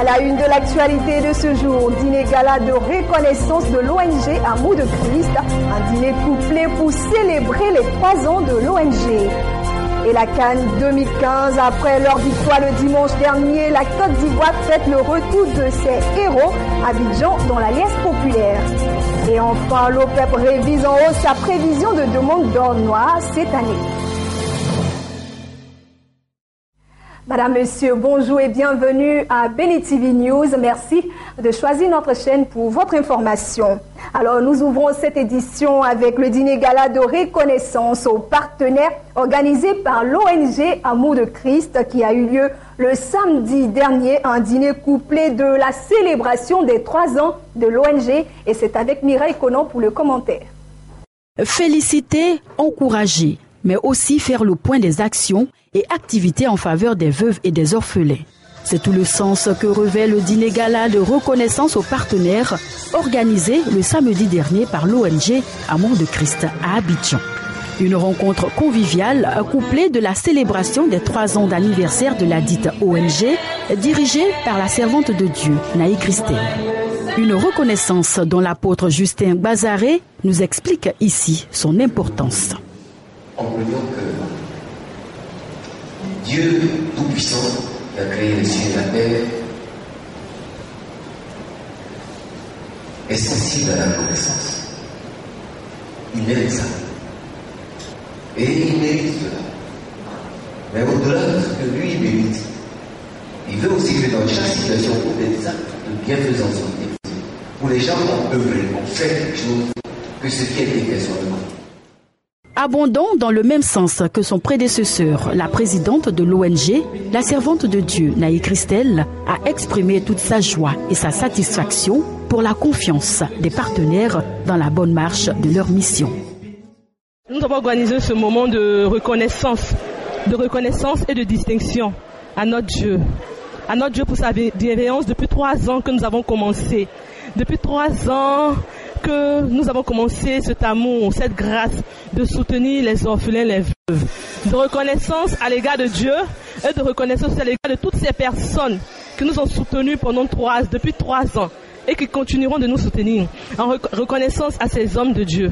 À la une de l'actualité de ce jour, dîner gala de reconnaissance de l'ONG Amour de Christ, un dîner couplé pour célébrer les 3 ans de l'ONG. Et la CAN 2015, après leur victoire le dimanche dernier, la Côte d'Ivoire fête le retour de ses héros à Abidjan dans l'Alliance populaire. Et enfin, l'OPEP révise en hausse sa prévision de demande d'or noir cette année. Madame, Monsieur, bonjour et bienvenue à Béni TV News. Merci de choisir notre chaîne pour votre information. Alors, nous ouvrons cette édition avec le dîner gala de reconnaissance aux partenaires organisé par l'ONG Amour de Christ qui a eu lieu le samedi dernier, un dîner couplé de la célébration des 3 ans de l'ONG. Et c'est avec Mireille Conan pour le commentaire. Féliciter, encourager, mais aussi faire le point des actions et activités en faveur des veuves et des orphelins. C'est tout le sens que revêt le dîner gala de reconnaissance aux partenaires organisé le samedi dernier par l'ONG Amour de Christ à Abidjan. Une rencontre conviviale couplée de la célébration des 3 ans d'anniversaire de la dite ONG dirigée par la servante de Dieu, Naï Christelle. Une reconnaissance dont l'apôtre Justin Bazaré nous explique ici son importance. Comprenons que Dieu Tout-Puissant qui a créé les cieux et la terre est sensible à la reconnaissance. Il aime ça. Et il mérite cela. Mais au-delà de ce que lui mérite, il veut aussi que dans chaque situation où des actes de bienfaisance sont faits, où les gens ont œuvré, ont fait quelque chose, que ce qui a été fait soit le monde. Abondant dans le même sens que son prédécesseur, la présidente de l'ONG, la servante de Dieu, Naï Christelle, a exprimé toute sa joie et sa satisfaction pour la confiance des partenaires dans la bonne marche de leur mission. Nous avons organisé ce moment de reconnaissance et de distinction à notre Dieu pour sa bienveillance depuis 3 ans que nous avons commencé. Depuis 3 ans que nous avons commencé cet amour, cette grâce de soutenir les orphelins, les veuves. De reconnaissance à l'égard de Dieu et de reconnaissance à l'égard de toutes ces personnes qui nous ont soutenus depuis 3 ans et qui continueront de nous soutenir. En reconnaissance à ces hommes de Dieu.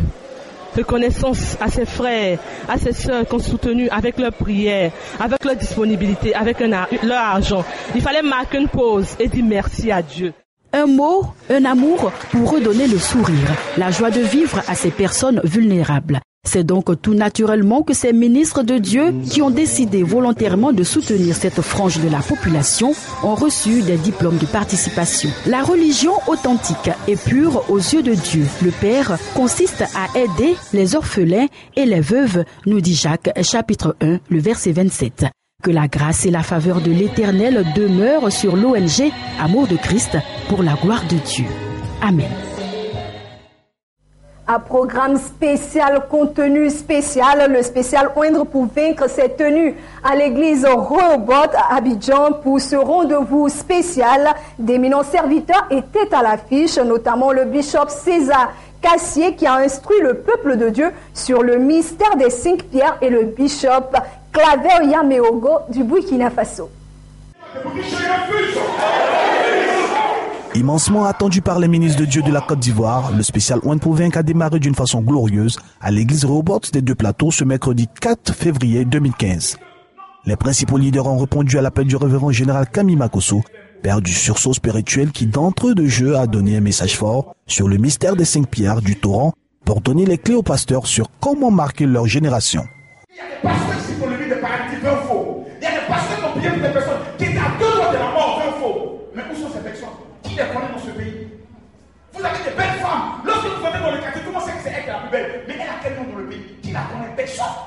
Reconnaissance à ses frères, à ses sœurs qui ont soutenu avec leur prière, avec leur disponibilité, avec leur argent. Il fallait marquer une pause et dire merci à Dieu. Un mot, un amour pour redonner le sourire, la joie de vivre à ces personnes vulnérables. C'est donc tout naturellement que ces ministres de Dieu qui ont décidé volontairement de soutenir cette frange de la population ont reçu des diplômes de participation. La religion authentique et pure aux yeux de Dieu, le Père, consiste à aider les orphelins et les veuves, nous dit Jacques, chapitre 1, le verset 27. Que la grâce et la faveur de l'Éternel demeurent sur l'ONG Amour de Christ pour la gloire de Dieu. Amen. Un programme spécial, contenu spécial, le spécial Oindre pour vaincre s'est tenu à l'église Rehoboth à Abidjan pour ce rendez-vous spécial. D'éminents serviteurs étaient à l'affiche, notamment le bishop César Cassier qui a instruit le peuple de Dieu sur le mystère des 5 pierres et le bishop Claver Yameogo du Burkina Faso. Immensement attendu par les ministres de Dieu de la Côte d'Ivoire, le spécial Oindre pour vaincre a démarré d'une façon glorieuse à l'église Rehoboth des Deux Plateaux ce mercredi 4 février 2015. Les principaux leaders ont répondu à l'appel du révérend général Camille Makosso, père du sursaut spirituel qui d'entrée de jeu a donné un message fort sur le mystère des 5 pierres du torrent pour donner les clés aux pasteurs sur comment marquer leur génération. Il y a des pasteurs qui ont levé des paradigmes d'un faux. Il y a des pasteurs qui ont prié pour des personnes qui étaient à 2 doigts de la mort d'un faux. Mais où sont ces personnes? Qui les connaît dans ce pays? Vous avez des belles femmes. Lorsque vous venez dans le quartier, comment c'est que c'est elle qui est la plus belle? Mais elle a quel nom dans le pays? Qui la connaît? Personne.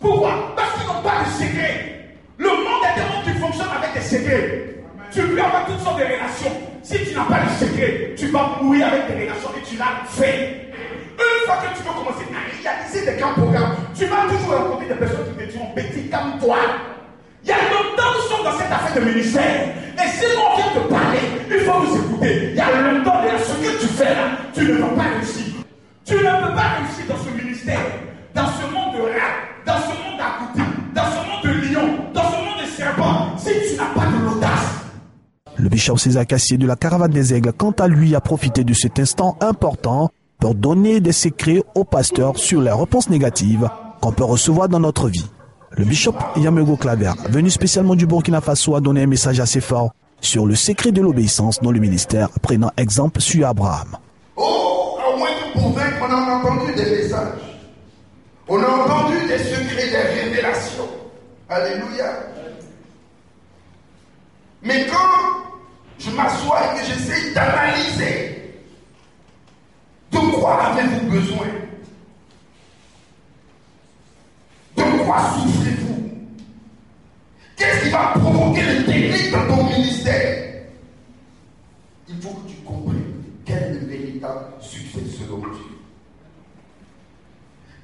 Pourquoi? Parce qu'ils n'ont pas de secret. Le monde est tellement qui fonctionne avec des secrets. Tu peux avoir toutes sortes de relations. Si tu n'as pas de secret, tu vas mourir avec des relations et tu l'as fait. Une fois que tu veux commencer à réaliser des grands programmes, tu vas toujours rencontrer des personnes qui te diront petit comme toi. Il y a longtemps nous sommes dans cette affaire de ministère. Et si on vient te parler, il faut nous écouter. Il y a longtemps déjà ce que tu fais là, tu ne vas pas réussir. Tu ne peux pas réussir dans ce ministère, dans ce monde de rat, dans ce monde d'agoutis, dans ce monde de lion, dans ce monde de serpents, si tu n'as pas de l'audace. bishop César Cassier de la Caravane des Aigles, quant à lui, a profité de cet instant important pour donner des secrets aux pasteurs sur les réponses négatives qu'on peut recevoir dans notre vie. Le bishop Yamego Claver, venu spécialement du Burkina Faso, a donné un message assez fort sur le secret de l'obéissance dans le ministère, prenant exemple sur Abraham. Oh, à moins que pour vaincre, on a entendu des messages. On a entendu des secrets, des révélations. Alléluia. Mais quand je m'assois et que j'essaie d'analyser, de quoi avez-vous besoin? De quoi souffrez-vous? Qu'est-ce qui va provoquer le déclic dans ton ministère? Il faut que tu comprennes quel est le véritable succès selon Dieu.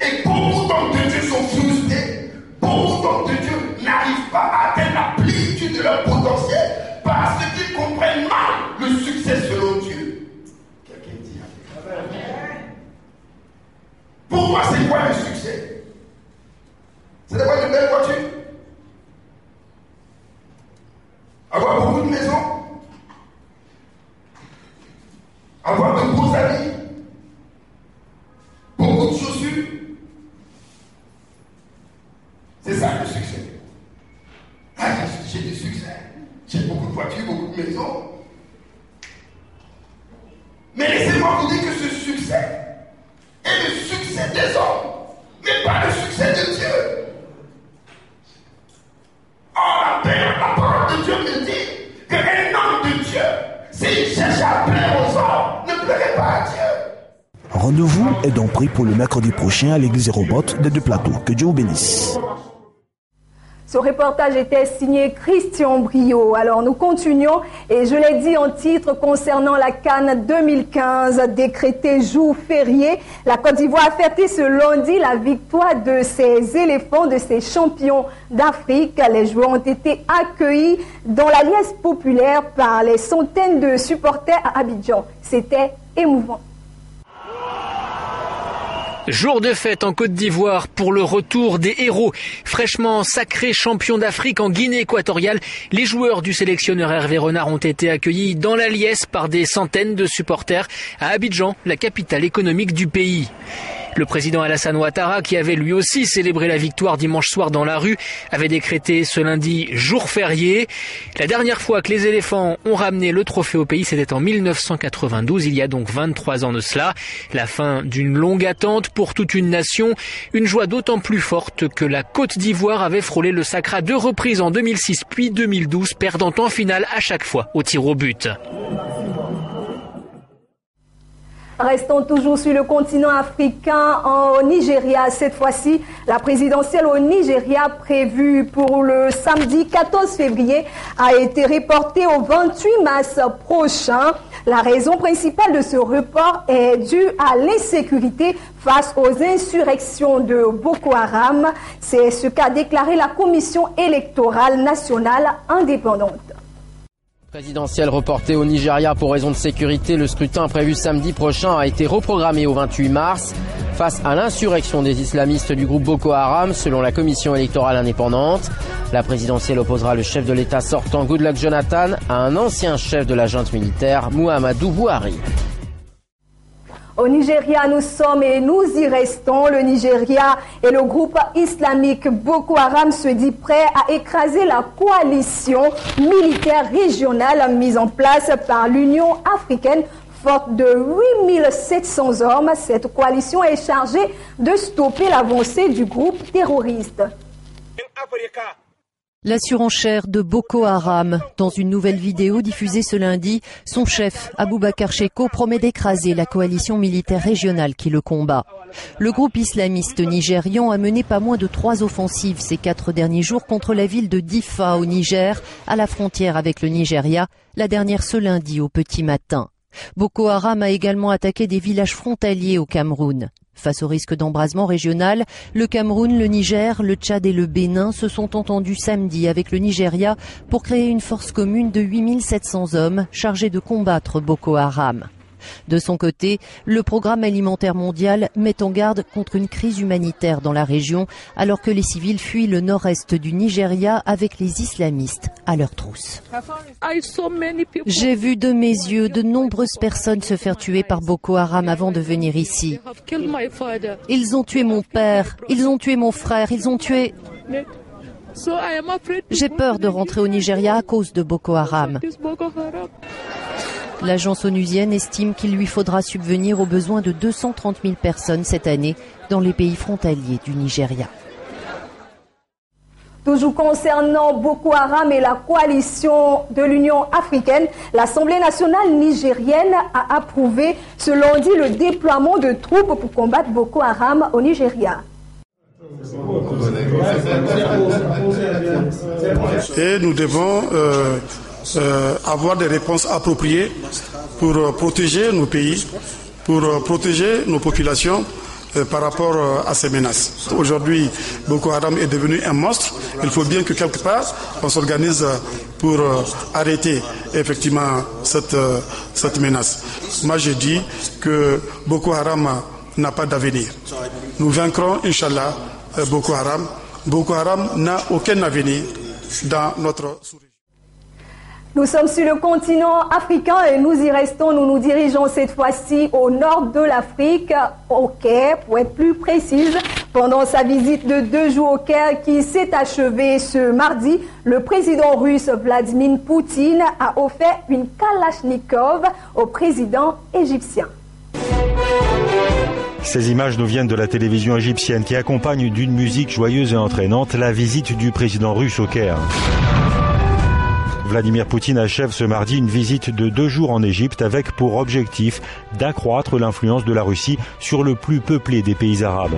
Et beaucoup d'hommes de Dieu sont frustrés. Beaucoup d'hommes de Dieu n'arrivent pas à atteindre la plénitude de leur potentiel parce qu'ils comprennent mal le succès selon Dieu. Quelqu'un dit Amen. Pour moi, c'est quoi le succès? C'est d'avoir une belle voiture, avoir beaucoup de maisons, avoir de beaux habits, beaucoup de chaussures. C'est ça le succès. Ah, j'ai du succès. J'ai beaucoup de voitures, beaucoup de maisons. Mais laissez-moi vous dire que ce succès est le succès des hommes, mais pas le succès de Dieu. Or, la parole de Dieu me dit qu'un homme de Dieu, s'il cherche à plaire aux hommes, ne plairait pas à Dieu. Rendez-vous est donc pris pour le mercredi prochain à l'église Robot des Deux Plateaux. Que Dieu vous bénisse. Ce reportage était signé Christian Brio. Alors nous continuons et je l'ai dit en titre concernant la CAN 2015 décrétée jour férié. La Côte d'Ivoire a fêté ce lundi la victoire de ses éléphants, de ses champions d'Afrique. Les joueurs ont été accueillis dans la liesse populaire par les centaines de supporters à Abidjan. C'était émouvant. Jour de fête en Côte d'Ivoire pour le retour des héros. Fraîchement sacrés champions d'Afrique en Guinée équatoriale, les joueurs du sélectionneur Hervé Renard ont été accueillis dans la liesse par des centaines de supporters à Abidjan, la capitale économique du pays. Le président Alassane Ouattara, qui avait lui aussi célébré la victoire dimanche soir dans la rue, avait décrété ce lundi jour férié. La dernière fois que les éléphants ont ramené le trophée au pays, c'était en 1992, il y a donc 23 ans de cela. La fin d'une longue attente pour toute une nation, une joie d'autant plus forte que la Côte d'Ivoire avait frôlé le sacre à 2 reprises en 2006 puis 2012, perdant en finale à chaque fois au tir au but. Restons toujours sur le continent africain, au Nigeria. Cette fois-ci, la présidentielle au Nigeria prévue pour le samedi 14 février a été reportée au 28 mars prochain. La raison principale de ce report est due à l'insécurité face aux insurrections de Boko Haram. C'est ce qu'a déclaré la Commission électorale nationale indépendante. Présidentielle reportée au Nigeria pour raison de sécurité, le scrutin prévu samedi prochain a été reprogrammé au 28 mars face à l'insurrection des islamistes du groupe Boko Haram selon la commission électorale indépendante. La présidentielle opposera le chef de l'État sortant Goodluck Jonathan à un ancien chef de la junte militaire, Muhammadu Buhari. Au Nigeria, nous sommes et nous y restons. Le Nigeria et le groupe islamique Boko Haram se dit prêt à écraser la coalition militaire régionale mise en place par l'Union africaine. Forte de 8700 hommes, cette coalition est chargée de stopper l'avancée du groupe terroriste. La surenchère de Boko Haram. Dans une nouvelle vidéo diffusée ce lundi, son chef, Aboubakar Sheko, promet d'écraser la coalition militaire régionale qui le combat. Le groupe islamiste nigérian a mené pas moins de 3 offensives ces 4 derniers jours contre la ville de Diffa au Niger, à la frontière avec le Nigeria, la dernière ce lundi au petit matin. Boko Haram a également attaqué des villages frontaliers au Cameroun. Face au risque d'embrasement régional, le Cameroun, le Niger, le Tchad et le Bénin se sont entendus samedi avec le Nigeria pour créer une force commune de 8700 hommes chargés de combattre Boko Haram. De son côté, le Programme alimentaire mondial met en garde contre une crise humanitaire dans la région alors que les civils fuient le nord-est du Nigeria avec les islamistes à leur trousse. J'ai vu de mes yeux de nombreuses personnes se faire tuer par Boko Haram avant de venir ici. Ils ont tué mon père, ils ont tué mon frère, ils ont tué... J'ai peur de rentrer au Nigeria à cause de Boko Haram. L'agence onusienne estime qu'il lui faudra subvenir aux besoins de 230 000 personnes cette année dans les pays frontaliers du Nigeria. Toujours concernant Boko Haram et la coalition de l'Union africaine, l'Assemblée nationale nigérienne a approuvé ce lundi le déploiement de troupes pour combattre Boko Haram au Nigeria. Et nous devons avoir des réponses appropriées pour protéger nos pays, pour protéger nos populations par rapport à ces menaces. Aujourd'hui, Boko Haram est devenu un monstre. Il faut bien que quelque part, on s'organise pour arrêter effectivement cette menace. Moi, je dis que Boko Haram n'a pas d'avenir. Nous vaincrons, Inch'Allah, Boko Haram. Boko Haram n'a aucun avenir dans notre sous-région. Nous sommes sur le continent africain et nous y restons. Nous nous dirigeons cette fois-ci au nord de l'Afrique, au Caire, pour être plus précise. Pendant sa visite de 2 jours au Caire qui s'est achevée ce mardi, le président russe Vladimir Poutine a offert une Kalachnikov au président égyptien. Ces images nous viennent de la télévision égyptienne qui accompagne d'une musique joyeuse et entraînante la visite du président russe au Caire. Vladimir Poutine achève ce mardi une visite de 2 jours en Égypte avec pour objectif d'accroître l'influence de la Russie sur le plus peuplé des pays arabes.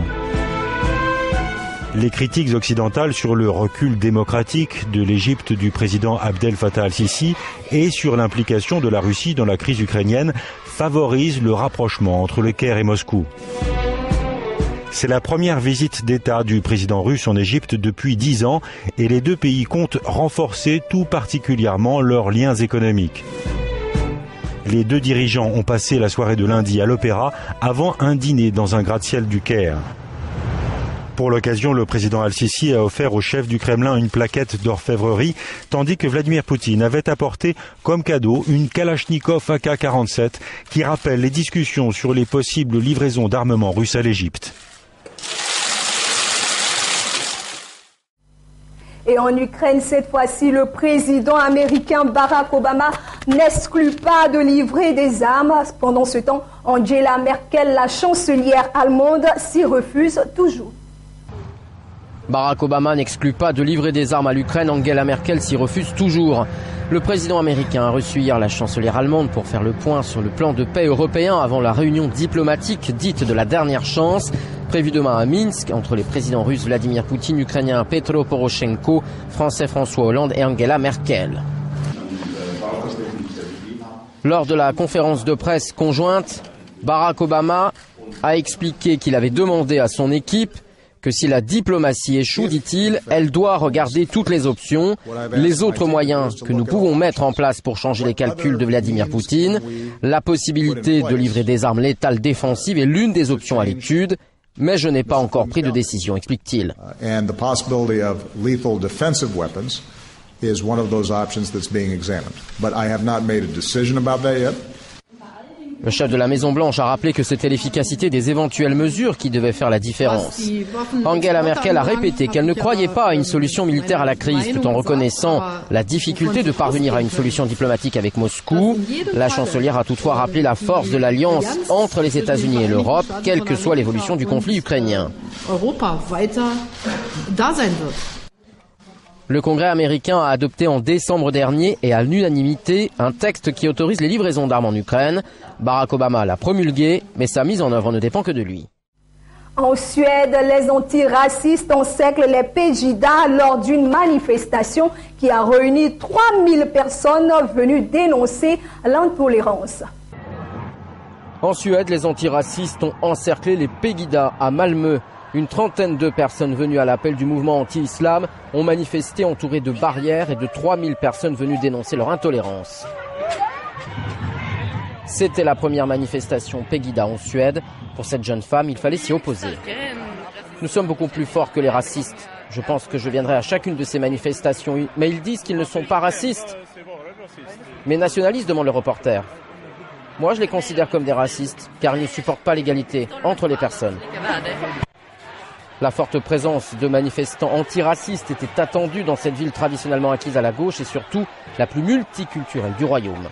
Les critiques occidentales sur le recul démocratique de l'Égypte du président Abdel Fattah al-Sisi et sur l'implication de la Russie dans la crise ukrainienne favorisent le rapprochement entre le Caire et Moscou. C'est la première visite d'État du président russe en Égypte depuis 10 ans et les 2 pays comptent renforcer tout particulièrement leurs liens économiques. Les 2 dirigeants ont passé la soirée de lundi à l'Opéra avant un dîner dans un gratte-ciel du Caire. Pour l'occasion, le président al-Sisi a offert au chef du Kremlin une plaquette d'orfèvrerie, tandis que Vladimir Poutine avait apporté comme cadeau une Kalachnikov AK-47 qui rappelle les discussions sur les possibles livraisons d'armement russes à l'Égypte. Et en Ukraine, cette fois-ci, le président américain Barack Obama n'exclut pas de livrer des armes. Pendant ce temps, Angela Merkel, la chancelière allemande, s'y refuse toujours. Barack Obama n'exclut pas de livrer des armes à l'Ukraine. Angela Merkel s'y refuse toujours. Le président américain a reçu hier la chancelière allemande pour faire le point sur le plan de paix européen avant la réunion diplomatique dite de la dernière chance, prévue demain à Minsk entre les présidents russes Vladimir Poutine, ukrainien Petro Poroshenko, français François Hollande et Angela Merkel. Lors de la conférence de presse conjointe, Barack Obama a expliqué qu'il avait demandé à son équipe que si la diplomatie échoue, dit-il, elle doit regarder toutes les options, les autres moyens que nous pouvons mettre en place pour changer les calculs de Vladimir Poutine. La possibilité de livrer des armes létales défensives est l'une des options à l'étude, mais je n'ai pas encore pris de décision, explique-t-il. Le chef de la Maison-Blanche a rappelé que c'était l'efficacité des éventuelles mesures qui devait faire la différence. Angela Merkel a répété qu'elle ne croyait pas à une solution militaire à la crise, tout en reconnaissant la difficulté de parvenir à une solution diplomatique avec Moscou. La chancelière a toutefois rappelé la force de l'alliance entre les États-Unis et l'Europe, quelle que soit l'évolution du conflit ukrainien. Le Congrès américain a adopté en décembre dernier et à l'unanimité un texte qui autorise les livraisons d'armes en Ukraine. Barack Obama l'a promulgué, mais sa mise en œuvre ne dépend que de lui. En Suède, les antiracistes encerclent les Pegida lors d'une manifestation qui a réuni 3000 personnes venues dénoncer l'intolérance. En Suède, les antiracistes ont encerclé les Pegida à Malmö. Une trentaine de personnes venues à l'appel du mouvement anti-islam ont manifesté entourées de barrières et de 3000 personnes venues dénoncer leur intolérance. C'était la première manifestation Pegida en Suède. Pour cette jeune femme, il fallait s'y opposer. Nous sommes beaucoup plus forts que les racistes. Je pense que je viendrai à chacune de ces manifestations, mais ils disent qu'ils ne sont pas racistes. Mais nationalistes, demande le reporter. Moi, je les considère comme des racistes, car ils ne supportent pas l'égalité entre les personnes. La forte présence de manifestants antiracistes était attendue dans cette ville traditionnellement acquise à la gauche et surtout la plus multiculturelle du royaume.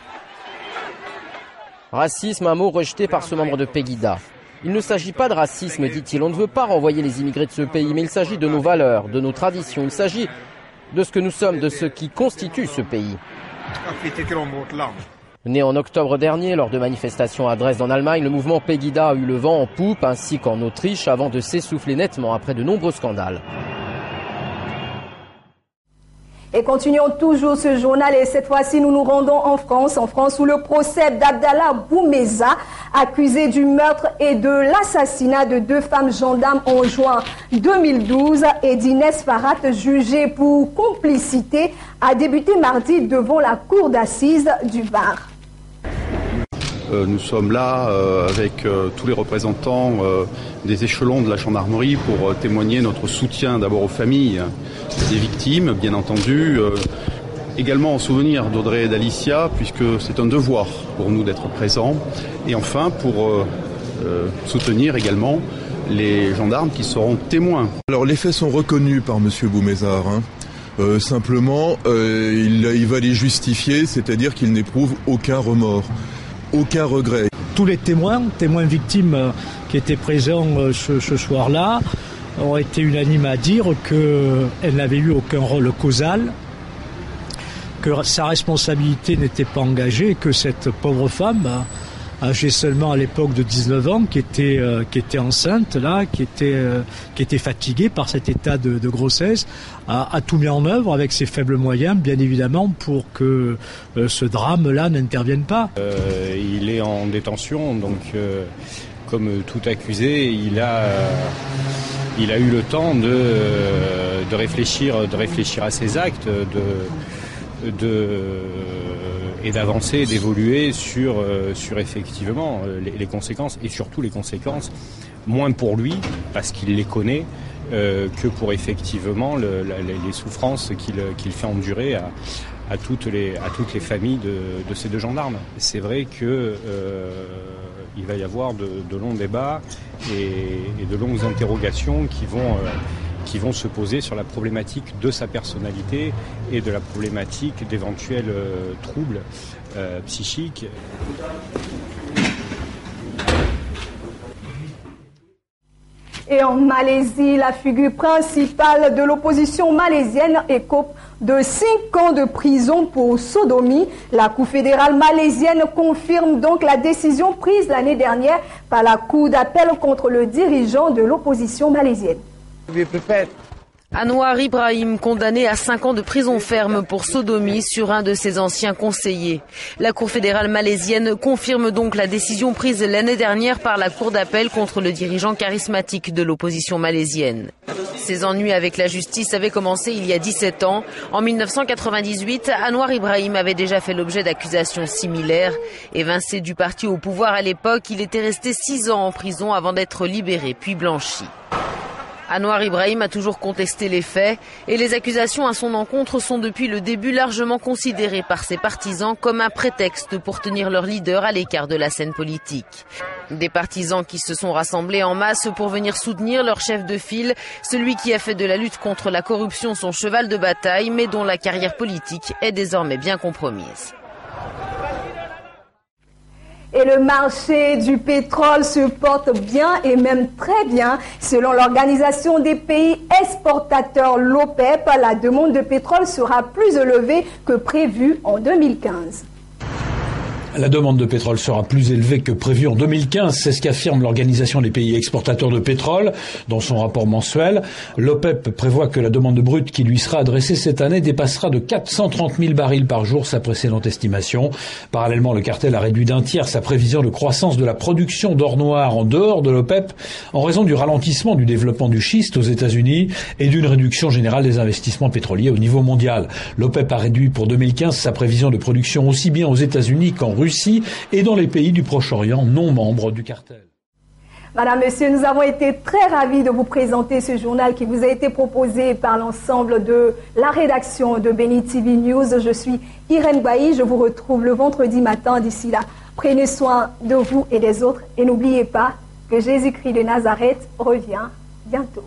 Racisme, un mot rejeté par ce membre de Pegida. Il ne s'agit pas de racisme, dit-il. On ne veut pas renvoyer les immigrés de ce pays, mais il s'agit de nos valeurs, de nos traditions. Il s'agit de ce que nous sommes, de ce qui constitue ce pays. Né en octobre dernier, lors de manifestations à Dresde en Allemagne, le mouvement Pegida a eu le vent en poupe, ainsi qu'en Autriche, avant de s'essouffler nettement après de nombreux scandales. Et continuons toujours ce journal et cette fois-ci nous nous rendons en France où le procès d'Abdallah Boumeza, accusé du meurtre et de l'assassinat de 2 femmes gendarmes en juin 2012 et d'Inès Farhat jugée pour complicité, a débuté mardi devant la cour d'assises du Var. Nous sommes là avec tous les représentants des échelons de la gendarmerie pour témoigner notre soutien d'abord aux familles des victimes, bien entendu, également en souvenir d'Audrey et d'Alicia, puisque c'est un devoir pour nous d'être présents, et enfin pour soutenir également les gendarmes qui seront témoins. Alors les faits sont reconnus par M. Boumeza. Simplement, il va les justifier, c'est-à-dire qu'il n'éprouve aucun remords. Aucun regret. Tous les témoins victimes qui étaient présents ce soir-là ont été unanimes à dire qu'elle n'avait eu aucun rôle causal, que sa responsabilité n'était pas engagée, que cette pauvre femme, âgée seulement à l'époque de 19 ans, qui était enceinte, là, qui était fatiguée par cet état de grossesse, a tout mis en œuvre avec ses faibles moyens, bien évidemment, pour que ce drame-là n'intervienne pas. Il est en détention, donc comme tout accusé, il a eu le temps de réfléchir à ses actes, et d'avancer, d'évoluer sur effectivement les conséquences, et surtout les conséquences, moins pour lui, parce qu'il les connaît, que pour effectivement les souffrances qu'il fait endurer à toutes les familles de ces 2 gendarmes. C'est vrai que il va y avoir de longs débats et de longues interrogations qui vont se poser sur la problématique de sa personnalité et de la problématique d'éventuels troubles psychiques. Et en Malaisie, la figure principale de l'opposition malaisienne écope de 5 ans de prison pour sodomie. La Cour fédérale malaisienne confirme donc la décision prise l'année dernière par la Cour d'appel contre le dirigeant de l'opposition malaisienne. Anwar Ibrahim, condamné à 5 ans de prison ferme pour sodomie sur un de ses anciens conseillers. La Cour fédérale malaisienne confirme donc la décision prise l'année dernière par la Cour d'appel contre le dirigeant charismatique de l'opposition malaisienne. Ses ennuis avec la justice avaient commencé il y a 17 ans. En 1998, Anwar Ibrahim avait déjà fait l'objet d'accusations similaires. Évincé du parti au pouvoir à l'époque, il était resté 6 ans en prison avant d'être libéré puis blanchi. Anwar Ibrahim a toujours contesté les faits et les accusations à son encontre sont depuis le début largement considérées par ses partisans comme un prétexte pour tenir leur leader à l'écart de la scène politique. Des partisans qui se sont rassemblés en masse pour venir soutenir leur chef de file, celui qui a fait de la lutte contre la corruption son cheval de bataille, mais dont la carrière politique est désormais bien compromise. Et le marché du pétrole se porte bien et même très bien. Selon l'Organisation des pays exportateurs, l'OPEP, la demande de pétrole sera plus élevée que prévu en 2015. La demande de pétrole sera plus élevée que prévu en 2015, c'est ce qu'affirme l'Organisation des pays exportateurs de pétrole dans son rapport mensuel. L'OPEP prévoit que la demande brute qui lui sera adressée cette année dépassera de 430 000 barils par jour sa précédente estimation. Parallèlement, le cartel a réduit d'1 tiers sa prévision de croissance de la production d'or noir en dehors de l'OPEP en raison du ralentissement du développement du schiste aux États-Unis et d'une réduction générale des investissements pétroliers au niveau mondial. L'OPEP a réduit pour 2015 sa prévision de production aussi bien aux États-Unis qu'en Russie Russie et dans les pays du Proche-Orient non membres du cartel. Madame, Monsieur, nous avons été très ravis de vous présenter ce journal qui vous a été proposé par l'ensemble de la rédaction de Béni TV News. Je suis Irène Bailly, je vous retrouve le vendredi matin. D'ici là, prenez soin de vous et des autres et n'oubliez pas que Jésus-Christ de Nazareth revient bientôt.